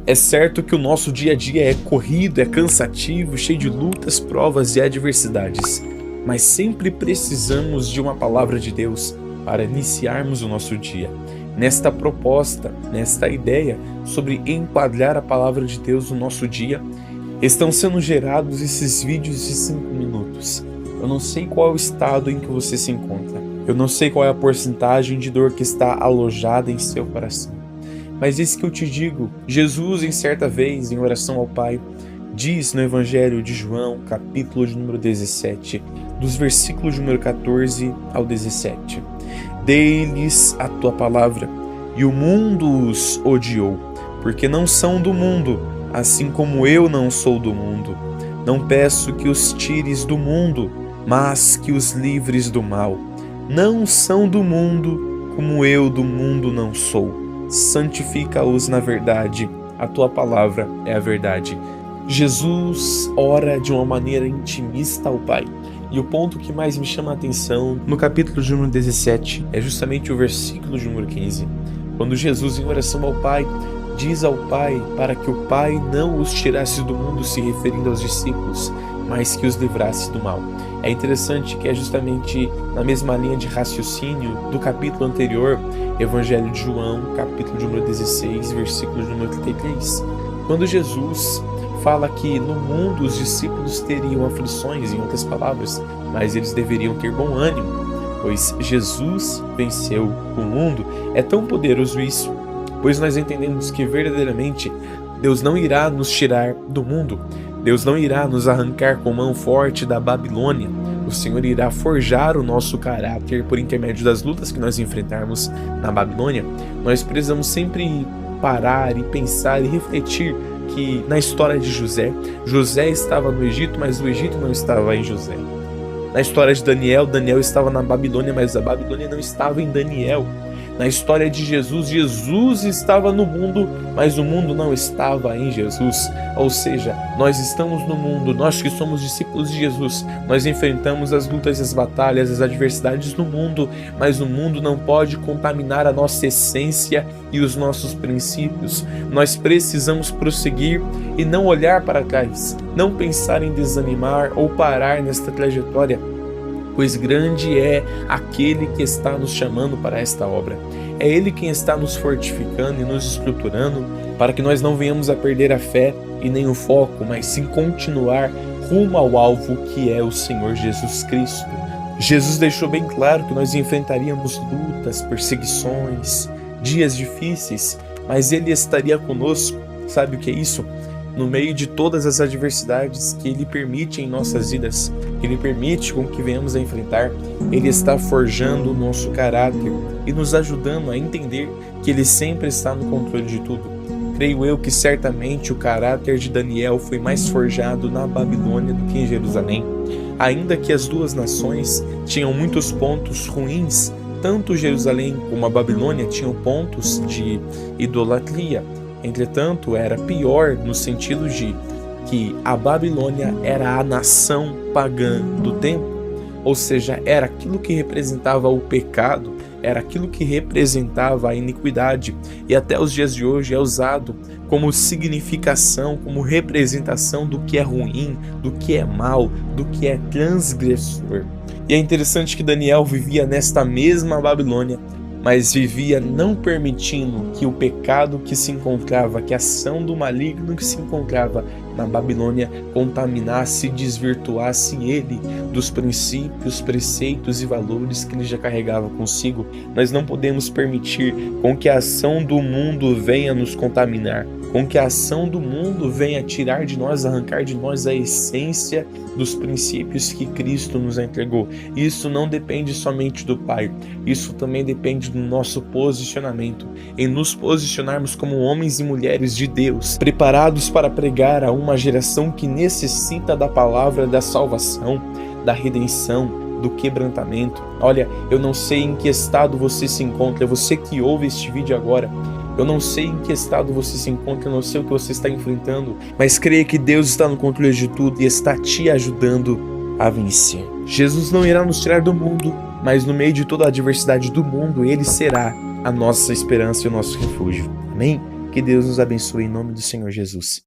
É certo que o nosso dia a dia é corrido, é cansativo, cheio de lutas, provas e adversidades, mas sempre precisamos de uma palavra de Deus para iniciarmos o nosso dia. Nesta proposta, nesta ideia sobre enquadrar a palavra de Deus no nosso dia, estão sendo gerados esses vídeos de 5 minutos. Eu não sei qual é o estado em que você se encontra. Eu não sei qual é a porcentagem de dor que está alojada em seu coração. Mas isso que eu te digo, Jesus, em certa vez, em oração ao Pai, diz no Evangelho de João, capítulo de número 17, dos versículos de número 14 ao 17. Dei-lhes a tua palavra, e o mundo os odiou, porque não são do mundo, assim como eu não sou do mundo. Não peço que os tires do mundo, mas que os livres do mal. Não são do mundo, como eu do mundo não sou. Santifica-os na verdade, a tua palavra é a verdade. Jesus ora de uma maneira intimista ao Pai. E o ponto que mais me chama a atenção no capítulo de número 17 é justamente o versículo de número 15. Quando Jesus, em oração ao Pai, diz ao Pai para que o Pai não os tirasse do mundo, se referindo aos discípulos, mas que os livrasse do mal. É interessante que é justamente na mesma linha de raciocínio do capítulo anterior, Evangelho de João, capítulo de número 16, versículo de número 33. Quando Jesus fala que no mundo os discípulos teriam aflições, em outras palavras, mas eles deveriam ter bom ânimo, pois Jesus venceu o mundo. É tão poderoso isso, pois nós entendemos que verdadeiramente Deus não irá nos tirar do mundo. Deus não irá nos arrancar com mão forte da Babilônia. O Senhor irá forjar o nosso caráter por intermédio das lutas que nós enfrentarmos na Babilônia. Nós precisamos sempre parar e pensar e refletir que na história de José, José estava no Egito, mas o Egito não estava em José. Na história de Daniel, Daniel estava na Babilônia, mas a Babilônia não estava em Daniel. Na história de Jesus, Jesus estava no mundo, mas o mundo não estava em Jesus. Ou seja, nós estamos no mundo, nós que somos discípulos de Jesus, nós enfrentamos as lutas, as batalhas, as adversidades no mundo, mas o mundo não pode contaminar a nossa essência e os nossos princípios. Nós precisamos prosseguir e não olhar para trás, não pensar em desanimar ou parar nesta trajetória, pois grande é aquele que está nos chamando para esta obra. É Ele quem está nos fortificando e nos estruturando para que nós não venhamos a perder a fé e nem o foco, mas sim continuar rumo ao alvo que é o Senhor Jesus Cristo. Jesus deixou bem claro que nós enfrentaríamos lutas, perseguições, dias difíceis, mas Ele estaria conosco. Sabe o que é isso? No meio de todas as adversidades que Ele permite em nossas vidas, que Ele permite com que venhamos a enfrentar, Ele está forjando o nosso caráter e nos ajudando a entender que Ele sempre está no controle de tudo. Creio eu que certamente o caráter de Daniel foi mais forjado na Babilônia do que em Jerusalém. Ainda que as duas nações tinham muitos pontos ruins, tanto Jerusalém como a Babilônia tinham pontos de idolatria. Entretanto, era pior no sentido de que a Babilônia era a nação pagã do tempo, ou seja, era aquilo que representava o pecado, era aquilo que representava a iniquidade, e até os dias de hoje é usado como significação, como representação do que é ruim, do que é mal, do que é transgressor. E é interessante que Daniel vivia nesta mesma Babilônia, mas vivia não permitindo que o pecado que se encontrava, que a ação do maligno que se encontrava na Babilônia contaminasse e desvirtuasse ele dos princípios, preceitos e valores que ele já carregava consigo. Nós não podemos permitir com que a ação do mundo venha nos contaminar, com que a ação do mundo venha tirar de nós, arrancar de nós a essência dos princípios que Cristo nos entregou. Isso não depende somente do Pai, isso também depende do nosso posicionamento, em nos posicionarmos como homens e mulheres de Deus, preparados para pregar a uma geração que necessita da palavra da salvação, da redenção, do quebrantamento. Olha, eu não sei em que estado você se encontra, você que ouve este vídeo agora, eu não sei em que estado você se encontra, eu não sei o que você está enfrentando, mas creia que Deus está no controle de tudo e está te ajudando a vencer. Jesus não irá nos tirar do mundo, mas no meio de toda a adversidade do mundo, Ele será a nossa esperança e o nosso refúgio. Amém? Que Que Deus nos abençoe em nome do Senhor Jesus.